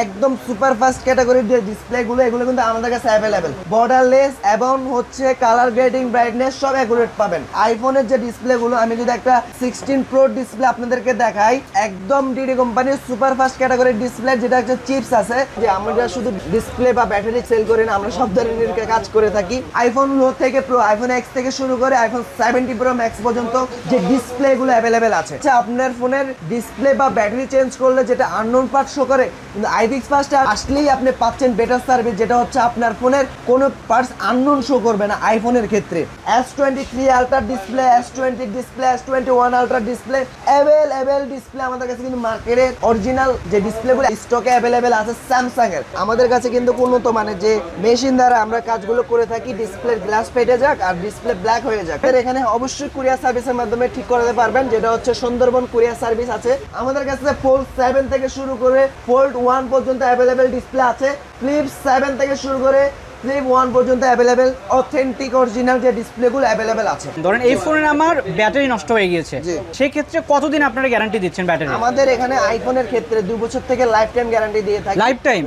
একদম super fast ক্যাটাগরির যে ডিসপ্লেগুলো এগুলো কিন্তু আমাদের কাছে অ্যাভেলেবেল। বর্ডারলেস এবং হচ্ছে কালার গ্রেডিং, ব্রাইটনেস সব অ্যাকুরেট পাবেন। আইফোনের যে ডিসপ্লেগুলো, আমি যদি একটা 16 প্রো ডিসপ্লে আপনাদেরকে দেখাই, একদম ডিডি কোম্পানির সুপার ফাস্ট ক্যাটাগরির ডিসপ্লে, যেটা হচ্ছে চিপস আছে। যে আমরা শুধু ডিসপ্লে বা ব্যাটারি সেল করি না, আমরা সব ধরনের কাজ করে থাকি। আইফোন লো থেকে প্রো, আইফোন এক্স থেকে শুরু করে আইফোন 70 প্রো ম্যাক্স পর্যন্ত যে ডিসপ্লেগুলো অ্যাভেলেবেল আছে। আপনার ফোনের ডিসপ্লে বা ব্যাটারি চেঞ্জ করলে যেটা আননোন পার্ট শো করে, কিন্তু আইফিক্স ফাস্টে আসলেই আপনি পাচ্ছেন বেটার সার্ভিস, যেটা হচ্ছে আপনার ফোনের কোনো পার্টস আননোন শো করবে না আইফোনের ক্ষেত্রে। S23 ultra display, S20 display, S21 ultra display available display আমাদের কাছে কিন্তু মার্কেটে অরিজিনাল যে ডিসপ্লেগুলো স্টকে অ্যাভেলেবেল আছে স্যামসাং এর। আমাদের কাছে কিন্তু উন্নত মানের যে মেশিন দ্বারা আমরা কাজগুলো করে থাকি, ডিসপ্লে গ্লাস ফেটে যাক আর ডিসপ্লে ব্ল্যাক হয়ে যাক, এখানে অবশ্যই কুরিয়ার সার্ভিসের মাধ্যমে ঠিক করাতে পারবেন, যেটা হচ্ছে সুন্দরবন কুরিয়ার সার্ভিস আছে। আমাদের কাছে ফোল্ড 7 থেকে শুরু করে ফোল্ড 1 পর্যন্ত অ্যাভেলেবেল ডিসপ্লে আছে। ফ্লিপ 7 থেকে শুরু করে ফ্লিপ 1 পর্যন্ত অ্যাভেলেবেল অথেন্টিক অরিজিনাল যে ডিসপ্লেগুলো অ্যাভেলেবেল আছে। ধরেন এই ফোনের আমার ব্যাটারি নষ্ট হয়ে গিয়েছে, সেই ক্ষেত্রে কতদিন আপনারা গ্যারান্টি দিচ্ছেন ব্যাটারি? আমাদের এখানে আইফোনের ক্ষেত্রে 2 বছর থেকে লাইফ টাইম গ্যারান্টি দিয়ে থাকি। লাইফ টাইম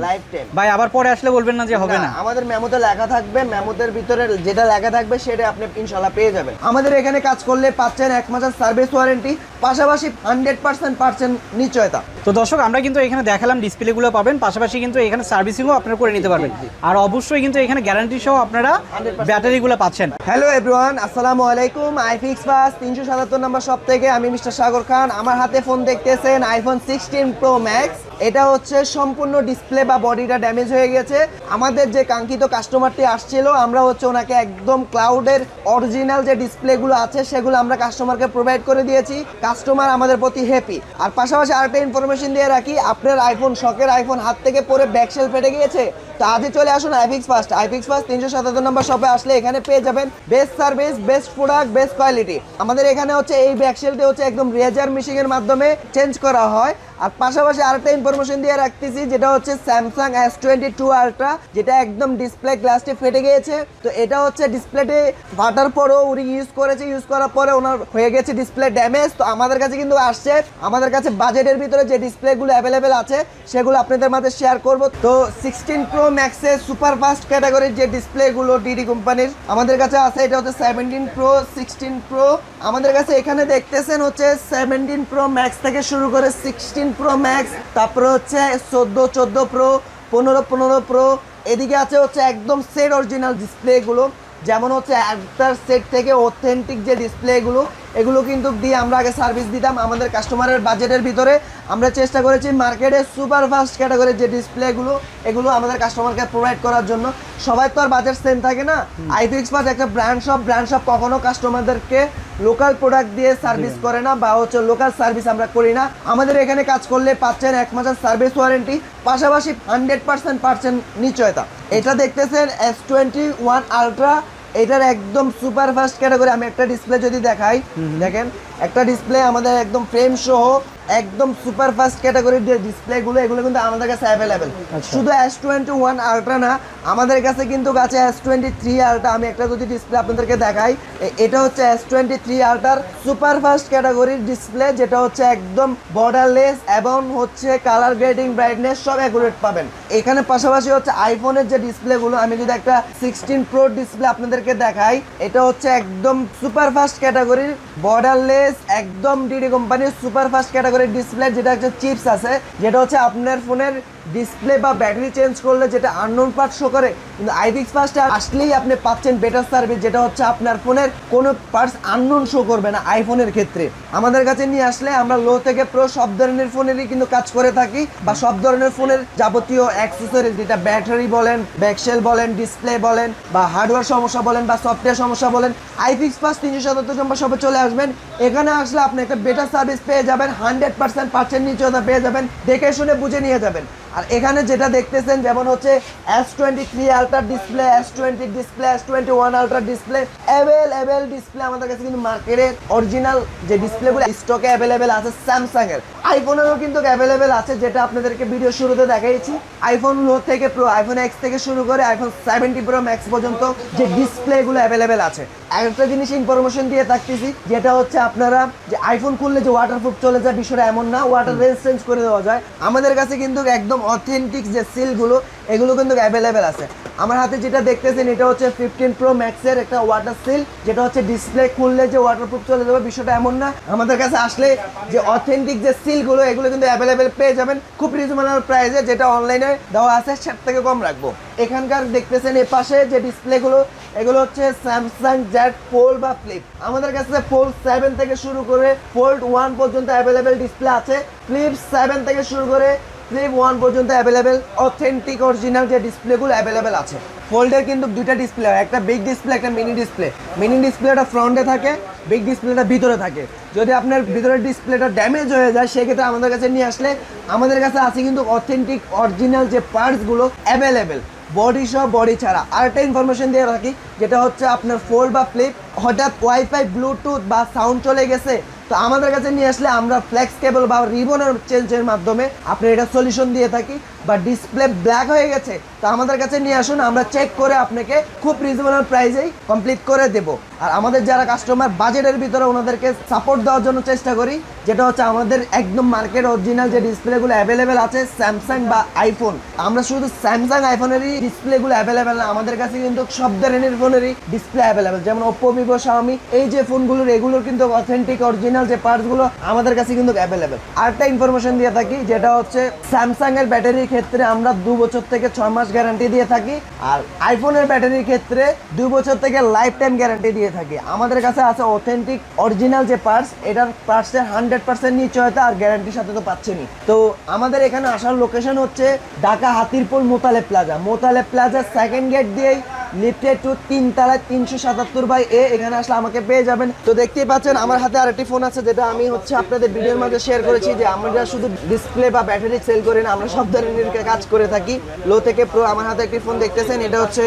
ভাই, আবার পরে আসলে বলবেন না যে হবে না? আমাদের মেমোতে লেখা থাকবে, মেমোদের ভিতরে যেটা লেখা থাকবে সেটা আপনি ইনশাআল্লাহ পেয়ে যাবেন। আমাদের এখানে কাজ করলে পাচ্ছেন 1 মাসের সার্ভিস ওয়ারেন্টি, পাশাপাশি 100% পাচ্ছেন নিশ্চয়তা। তো দর্শক, আমরা কিন্তু এখানে দেখালাম ডিসপ্লেগুলো পাবেন, পাশাপাশি কিন্তু এখানে সার্ভিসিংও আপনারা করে নিতে পারবেন, আর অবশ্যই কিন্তু এখানে গ্যারান্টি সহ আপনারা ব্যাটারিগুলো পাচ্ছেন। হ্যালো এভরিওয়ান, আসসালামু আলাইকুম। আইফিক্স ফাস্ট 377 নম্বর শপ থেকে আমি মিস্টার সাগর খান। আমার হাতে ফোন দেখতেছেন আইফোন 16 প্রো ম্যাক্স। এটা হচ্ছে সম্পূর্ণ ডিসপ্লে বা বডিটা ড্যামেজ হয়ে গেছে। আমাদের যে কাঙ্ক্ষিত কাস্টমারটি আসছিল, আমরা হচ্ছে ওনাকে একদম ক্লাউডের অরিজিনাল যে ডিসপ্লেগুলো আছে সেগুলো আমরা কাস্টমারকে প্রোভাইড করে দিয়েছি। কাস্টমার আমাদের প্রতি হ্যাপি। আর পাশাপাশি আরেকটা ইনফরমেশন দিয়ে রাখি, আপনার আইফোন, শখের আইফোন হাত থেকে পরে ব্যাকশেল ফেটে গিয়েছে, তো আজই চলে আসুন আইফিক্স ফাস্ট। আইফিক্স ফাস্ট 377 নম্বর শপে আসলে এখানে পেয়ে যাবেন best service, best product, best quality. আমাদের এখানে হচ্ছে এই ব্যাকশেলটি হচ্ছে একদম রেজার মেশিং এর মাধ্যমে চেঞ্জ করা হয়। আর পাশাপাশি আরেকটা ইনফরমেশন দিয়ে রাখতেছি, যেটা হচ্ছে স্যামসাং S22 আলট্রা, যেটা একদম ডিসপ্লে গ্লাসটি ফেটে গিয়েছে। তো এটা হচ্ছে ডিসপ্লেটি ফাটার পরেও উনি ইউজ করার পরে ওনার হয়ে গেছে ডিসপ্লে ড্যামেজ। তো আমাদের কাছে কিন্তু আসছে, আমাদের কাছে বাজেটের ভিতরে যে ডিসপ্লেগুলো অ্যাভেলেবেল আছে সেগুলো আপনাদের মাঝে শেয়ার করব। তো 16 প্রো ম্যাক্সের সুপার ফাস্ট ক্যাটাগরির যে ডিসপ্লেগুলো ডিডি কোম্পানির আমাদের কাছে আছে, এটা হচ্ছে 17 প্রো, 16 প্রো। আমাদের কাছে এখানে দেখতেছেন হচ্ছে 17 প্রো ম্যাক্স থেকে শুরু করে 16 প্রো ম্যাক্স, তারপরে হচ্ছে 14 প্রো, 15 প্রো। এদিকে আছে হচ্ছে একদম সেট অরিজিনাল ডিসপ্লেগুলো, যেমন হচ্ছে একটা সেট থেকে অথেন্টিক যে ডিসপ্লেগুলো, এগুলো কিন্তু দিয়ে আমরা আগে সার্ভিস দিতাম। আমাদের কাস্টমারের বাজেটের ভিতরে আমরা চেষ্টা করেছি মার্কেটে সুপার ফাস্ট ক্যাটাগরির যে ডিসপ্লেগুলো, এগুলো আমাদের কাস্টমারকে প্রোভাইড করার জন্য। সবাই তো আর বাজেট সেম থাকে না। আইফিক্স ফাস্ট একটা ব্র্যান্ড শপ কখনো কাস্টমারদেরকে লোকাল প্রোডাক্ট দিয়ে সার্ভিস করে না, বা হচ্ছে লোকাল সার্ভিস আমরা করি না। আমাদের এখানে কাজ করলে পাচ্ছেন 1 মাসের সার্ভিস ওয়ারেন্টি, পাশাপাশি 100% পাচ্ছেন নিশ্চয়তা। এটা দেখতেছেন S21 আলট্রা, এটার একদম সুপার ফাস্ট ক্যাটাগরি। আমি একটা ডিসপ্লে যদি দেখাই, দেখেন একটা ডিসপ্লে আমাদের একদম ফ্রেম সহ একদম সুপার ফাস্ট ক্যাটাগরির যে ডিসপ্লেগুলো, এগুলো কিন্তু আমাদের কাছে অ্যাভেলেবেল। শুধু S21 আলট্রা না, আমাদের কাছে কিন্তু আছে S23 আলট্রা। আমি একটা যদি ডিসপ্লে আপনাদেরকে দেখাই, এটা হচ্ছে S23 আলট্রার সুপার ফাস্ট ক্যাটাগরির ডিসপ্লে, যেটা হচ্ছে একদম বর্ডারলেস এবং হচ্ছে কালার গ্রেডিং, ব্রাইটনেস সব অ্যাকুরেট পাবেন এখানে। পাশাপাশি হচ্ছে আইফোনের যে ডিসপ্লেগুলো, আমি যদি একটা 16 প্রো ডিসপ্লে আপনাদেরকে দেখাই, এটা হচ্ছে একদম সুপার ফাস্ট ক্যাটাগরির বর্ডারলেস, একদম ডিডি কোম্পানির সুপার ফাস্ট ক্যাটাগরির ডিসপ্লে, যেটা হচ্ছে চিপস আছে, যেটা হচ্ছে আপনার ফোনের ডিসপ্লে বা ব্যাটারি চেঞ্জ করলে যেটা আননোন পার্ট শো করে, কিন্তু আইফিক্স ফাস্টে আসলেই আপনি পাচ্ছেন বেটার সার্ভিস, যেটা হচ্ছে আপনার ফোনের কোনো পার্টস আননোন শো করবে না আইফোনের ক্ষেত্রে। আমাদের কাছে নিয়ে আসলে আমরা লো থেকে প্রো সব ধরনের ফোনেরই কিন্তু কাজ করে থাকি, বা সব ধরনের ফোনের যাবতীয় অ্যাক্সেসরিজ, যেটা ব্যাটারি বলেন, ব্যাকশেল বলেন, ডিসপ্লে বলেন, বা হার্ডওয়্যার সমস্যা বলেন, বা সফটওয়্যার সমস্যা বলেন, আইফিক্স ফাস্ট 377 নম্বর শপে চলে আসবেন। এখানে আসলে আপনি একটা বেটার সার্ভিস পেয়ে যাবেন, 100% পাচ্ছেন নিশ্চয়তা পেয়ে যাবেন, দেখে শুনে বুঝে নিয়ে যাবেন। আর এখানে যেটা দেখতেছেন, যেমন হচ্ছে S23 ultra display, S20 display, S21 ultra display available display আমাদের কাছে কিন্তু মার্কেটে অরিজিনাল যে ডিসপ্লেগুলো স্টকে অ্যাভেলেবেল আছে স্যামসাং এর। আইফোনেরও কিন্তু অ্যাভেলেবেল আছে, যেটা আপনাদেরকে ভিডিও শুরুতে দেখাইছি। আইফোন লো থেকে প্রো, আইফোন এক্স থেকে শুরু করে আইফোন 70 প্রো ম্যাক্স পর্যন্ত যে ডিসপ্লেগুলো অ্যাভেলেবেল আছে। একটা জিনিস ইনফরমেশন দিয়ে থাকতেছি, যেটা হচ্ছে আপনারা যে আইফোন খুললে যে ওয়াটারপ্রুফ চলে যায়, বিষয়টা এমন না, ওয়াটার রেজিস্ট্যান্স করে দেওয়া যায়। আমাদের কাছে কিন্তু একদম অথেন্টিক যে সিলগুলো এগুলো কিন্তু অ্যাভেলেবেল আছে। আমার হাতে যেটা দেখতেছেন এটা হচ্ছে 15 Pro Max এর একটা ওয়াটার সিল, যেটা হচ্ছে ডিসপ্লে খুললে যে ওয়াটারপ্রুফ চলে যাবে, বিষয়টা এমন না। আমাদের কাছে আসলে যে অথেন্টিক যে সিলগুলো এগুলো কিন্তু অ্যাভেলেবেল পেয়ে যাবেন খুব রিজনেবল প্রাইসে, যেটা অনলাইনে দেওয়া আছে সেটার থেকে কম রাখবো। এখানকার দেখতেছেন এ পাশে যে ডিসপ্লেগুলো এগুলো হচ্ছে স্যামসাং জেড ফোল্ড বা ফ্লিপ। আমাদের কাছে ফোল্ড 7 থেকে শুরু করে ফোল্ড 1 পর্যন্ত অ্যাভেলেবেল ডিসপ্লে আছে। ফ্লিপ 7 থেকে শুরু করে ফ্লিপ 1 পর্যন্ত অ্যাভেলেবেল অথেন্টিক অরিজিনাল যে ডিসপ্লেগুলো অ্যাভেলেবেল আছে। ফোল্ডের কিন্তু দুইটা ডিসপ্লে হয়, একটা বিগ ডিসপ্লে, একটা মিনি ডিসপ্লে। মিনি ডিসপ্লেটা ফ্রন্টে থাকে, বিগ ডিসপ্লেটা ভিতরে থাকে। যদি আপনার ভিতরের ডিসপ্লেটা ড্যামেজ হয়ে যায় সেক্ষেত্রে আমাদের কাছে নিয়ে আসলে আমাদের কাছে আছে কিন্তু অথেন্টিক অরিজিনাল যে পার্টসগুলো অ্যাভেলেবেল, বডি সহ বডি ছাড়া। আরেকটা ইনফরমেশন দিয়ে রাখি, যেটা হচ্ছে আপনার ফোল্ড বা ফ্লিপ হঠাৎ ওয়াইফাই ব্লুটুথ বা সাউন্ড চলে গেছে, তো আমাদের কাছে নিয়ে আসলে আমরা ফ্লেক্স কেবল বা রিবনের চেঞ্জের মাধ্যমে আপনি এটা সলিউশন দিয়ে থাকি। বা ডিসপ্লে ব্ল্যাক হয়ে গেছে, তো আমাদের কাছে নিয়ে আসুন, আমরা চেক করে আপনাকে খুব রিজনেবল প্রাইসেই কমপ্লিট করে দেব। আর আমাদের যারা কাস্টমার বাজেটের ভিতরে ওনাদেরকে সাপোর্ট দেওয়ার জন্য চেষ্টা করি, যেটা হচ্ছে আমাদের একদম মার্কেট অরিজিনাল যে ডিসপ্লেগুলো অ্যাভেলেবেল আছে স্যামসাং বা আইফোন। আমরা শুধু স্যামসাং আইফোনেরই ডিসপ্লেগুলো অ্যাভেলেবেল না, আমাদের কাছে কিন্তু সব ধরনের ফোনেরই ডিসপ্লে অ্যাভেলেবেল, যেমন ওপ্পো, ভিভো, শাওমি, এই যে ফোনগুলোর এগুলোর কিন্তু অথেন্টিক অরিজিনাল যে পার্টসগুলো আমাদের কাছে কিন্তু অ্যাভেলেবেল। আরেকটা ইনফরমেশন দিয়ে থাকি, যেটা হচ্ছে স্যামসাং এর ব্যাটারির ক্ষেত্রে আমরা 2 বছর থেকে 6 মাস গ্যারান্টি দিয়ে থাকি, আর আইফোনের ব্যাটারির ক্ষেত্রে 2 বছর থেকে লাইফ টাইম গ্যারান্টি দিয়ে থাকি। আমাদের কাছে আছে অথেন্টিক অরিজিনাল যে পার্টস, এটার পার্টসের 100% নিশ্চয়তা আর গ্যারান্টির সাথে তো পাচ্ছেনই। তো আমাদের এখানে আসার লোকেশন হচ্ছে Dhaka Hatirpool Motaleb Plaza. Motaleb Plaza second gate দিয়েই লিফটেড টু 3 তলায় 377/A, এখানে আসলে আমাকে পেয়ে যাবেন। তো দেখতেই পাচ্ছেন আমার হাতে আরেকটি ফোন আছে, যেটা আমি হচ্ছে আপনাদের ভিডিওর মাঝে শেয়ার করেছি, যে আমরা শুধু ডিসপ্লে বা ব্যাটারি সেল করি না, আমরা সব ধরনের কাজ করে থাকি, লো থেকে প্রো। আমার হাতে একটি ফোন দেখতেছেন, এটা হচ্ছে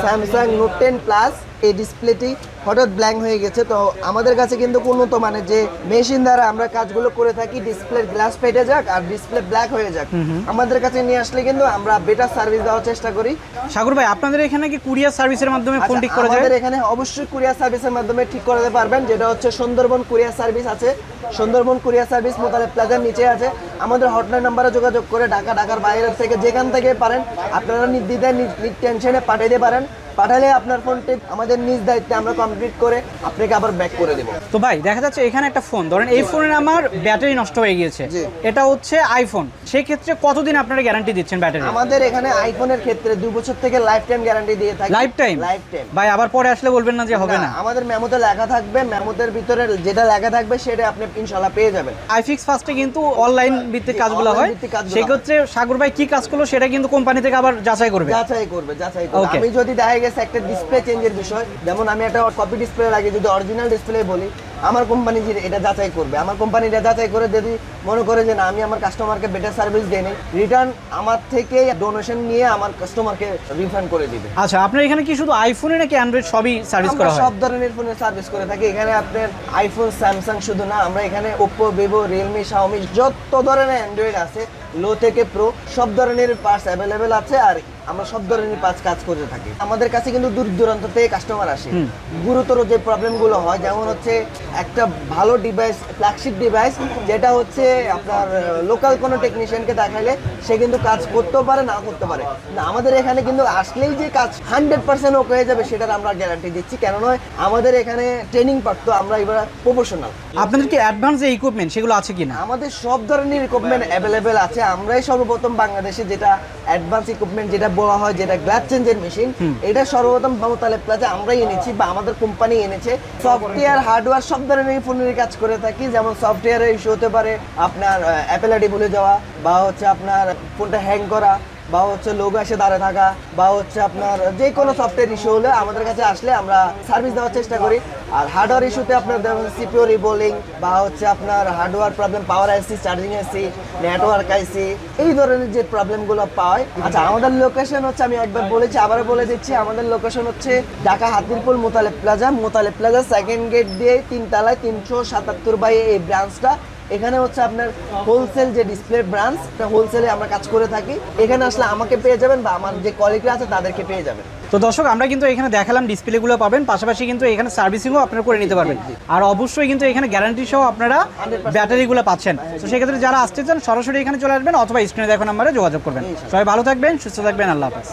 স্যামসাং নোট 10 প্লাস। এই ডিসপ্লেটি হঠাৎ ব্ল্যাঙ্ক হয়ে গেছে, তো আমাদের কাছে কিন্তু উন্নত মানের যে মেশিন দ্বারা আমরা কাজগুলো করে থাকি, ডিসপ্লে গ্লাস ফেটে যাক আর ডিসপ্লে ব্ল্যাক হয়ে যাক, আমাদের কাছে নিয়ে আসলে কিন্তু আমরা বেটার সার্ভিস দেওয়ার চেষ্টা করি। সাগর ভাই, আপনাদের এখানে কি কুরিয়ার সার্ভিসের মাধ্যমে ফোন ঠিক করা যায়? আমাদের এখানে অবশ্যই কুরিয়ার সার্ভিসের মাধ্যমে ঠিক করাতে পারবেন, যেটা হচ্ছে সুন্দরবন কুরিয়ার সার্ভিস আছে। সুন্দরবন কুরিয়ার সার্ভিস মোতালেব প্লাজার নিচে আছে। আমাদের হটলাইন নাম্বারে যোগাযোগ করে ঢাকার বাইরের থেকে যেখান থেকে পারেন আপনারা নির্দ্বিধায় টেনশনে পাঠিয়ে দিতে পারেন। পাঠালে আপনার ফোনটি আমাদের নিজ দায়িত্বে আমরা কমপ্লিট করে আপনাকে আবার ব্যাক করে দেব। তো ভাই দেখা যাচ্ছে এখানে একটা ফোন, ধরেন এই ফোনের আমার ব্যাটারি নষ্ট হয়ে গিয়েছে, এটা হচ্ছে আইফোন, সেই ক্ষেত্রে কতদিন আপনারা গ্যারান্টি দিচ্ছেন ব্যাটারি? আমাদের এখানে আইফোনের ক্ষেত্রে 2 বছর থেকে লাইফ টাইম গ্যারান্টি দিয়ে থাকি। Life time? ভাই আবার পরে আসলে বলবেন না যে হবে না? আমাদের মেমোতে লেখা থাকবে, মেমোতের ভিতরে যেটা লেখা থাকবে সেটা আপনি ইনশাআল্লাহ পেয়ে যাবেন। আইফিক্স ফার্স্টে কিন্তু অনলাইন ভিত্তিক কাজগুলো হয়, সেই ক্ষেত্রে সাগর ভাই কি কাজ করলো সেটা কিন্তু কোম্পানি থেকে আবার যাচাই করবে। আমি যদি দেখা গেছে একটা ডিসপ্লে চেঞ্জের বিষয়, যেমন আমি একটা কপি ডিসপ্লে লাগিয়ে যদি অরিজিনাল ডিসপ্লে বলি, আমার কোম্পানি এটা যাচাই করবে। আমার কোম্পানি এটা যাচাই করে যদি মনে করে যে না, আমি আমার কাস্টমারকে বেটার সার্ভিস দেই নাই, রিটার্ন আমার থেকে ডোনেশন নিয়ে আমার কাস্টমারকে রিফান্ড করে দিবে। আচ্ছা, আপনার এখানে কি শুধু আইফোনে নাকি অ্যান্ড্রয়েড সবই সার্ভিস করা হয়? সব ধরনের ফোনের সার্ভিস করে থাকি এখানে। আপনার আইফোন, স্যামসাং শুধু না, আমরা এখানে ওপ্পো, ভিভো, রিয়েলমি, শাওমি, যত ধরনের অ্যান্ড্রয়েড আছে লো থেকে প্রো সব ধরনের পার্টস অ্যাভেলেবেল আছে, আর আমরা সব ধরনের পার্টস কাজ করে থাকি। আমাদের কাছে কিন্তু দূর দূরান্ত থেকে কাস্টমার আসে। গুরুতর যে প্রবলেমগুলো হয়, যেমন হচ্ছে একটা ভালো ডিভাইস, ফ্ল্যাগশিপ ডিভাইস, যেটা হচ্ছে আপনার লোকাল কোনো টেকনিশিয়ানকে দেখাইলে সে কিন্তু কাজ করতেও পারে, না করতে পারে না। আমাদের এখানে কিন্তু আসলেই যে কাজ 100% ওকে হয়ে যাবে সেটার আমরা গ্যারান্টি দিচ্ছি। কেন নয়, আমাদের এখানে ট্রেনিং পার্ট আমরা এবার প্রফেশনাল। আপনাদের কি অ্যাডভান্স যে ইকুইপমেন্ট সেগুলো আছে কিনা? আমাদের সব ধরনের ইকুইপমেন্ট অ্যাভেলেবেল আছে। আমরাই সর্বপ্রথম বাংলাদেশে যেটা অ্যাডভান্স ইকুইপমেন্ট যেটা বলা হয়, যেটা গ্লাস চেঞ্জের মেশিন, এটা সর্বপ্রথম মোতালেব প্লাজা আমরাই এনেছি বা আমাদের কোম্পানি এনেছে। সফটওয়্যার, হার্ডওয়্যার সব ধরনের ফোনের কাজ করে থাকি। যেমন সফটওয়্যারের ইস্যু হতে পারে আপনার অ্যাপেল আইডি ভুলে যাওয়া, বা হচ্ছে আপনার ফোনটা হ্যাং করা, বা হচ্ছে লোগো এসে দাঁড়িয়ে থাকা, বা হচ্ছে আপনার যে কোনো সফটওয়্যার ইস্যু হলে আমাদের কাছে আসলে আমরা সার্ভিস দেওয়ার চেষ্টা করি। আর হার্ডওয়্যার ইস্যুতে আপনার যেমন সিপিইউ রিবোলিং, বা হচ্ছে আপনার হার্ডওয়্যার প্রবলেম, পাওয়ার আইসি, চার্জিং আইসি, নেটওয়ার্ক আইসি, এই ধরনের যে প্রবলেমগুলো পায়। আচ্ছা, আমাদের লোকেশন হচ্ছে, আমি একবার বলেছি আবারও বলে দিচ্ছি, আমাদের লোকেশন হচ্ছে Dhaka Hatirpool Motaleb Plaza. Motaleb Plaza second gate দিয়ে 3 তলায় 377/A এই ব্রাঞ্চটা। এখানে হচ্ছে আপনার হোলসেল যে ডিসপ্লে ব্রাঞ্চ, হোলসেলে আমরা কাজ করে থাকি। এখানে আসলে আমাকে পেয়ে যাবেন বা আমার যে কলিগরা আছে তাদেরকে পেয়ে যাবেন। তো দর্শক, আমরা কিন্তু এখানে দেখালাম ডিসপ্লেগুলো পাবেন, পাশাপাশি কিন্তু এখানে সার্ভিসিংও আপনারা করে নিতে পারবেন। আর অবশ্যই কিন্তু এখানে গ্যারান্টি সহ আপনারা ব্যাটারিগুলো পাচ্ছেন। তো সেক্ষেত্রে যারা আসতে চান সরাসরি এখানে চলে আসবেন অথবা স্ক্রিনে দেখো নাম্বারে যোগাযোগ করবেন। সবাই ভালো থাকবেন, সুস্থ থাকবেন, আল্লাহ হাফেজ।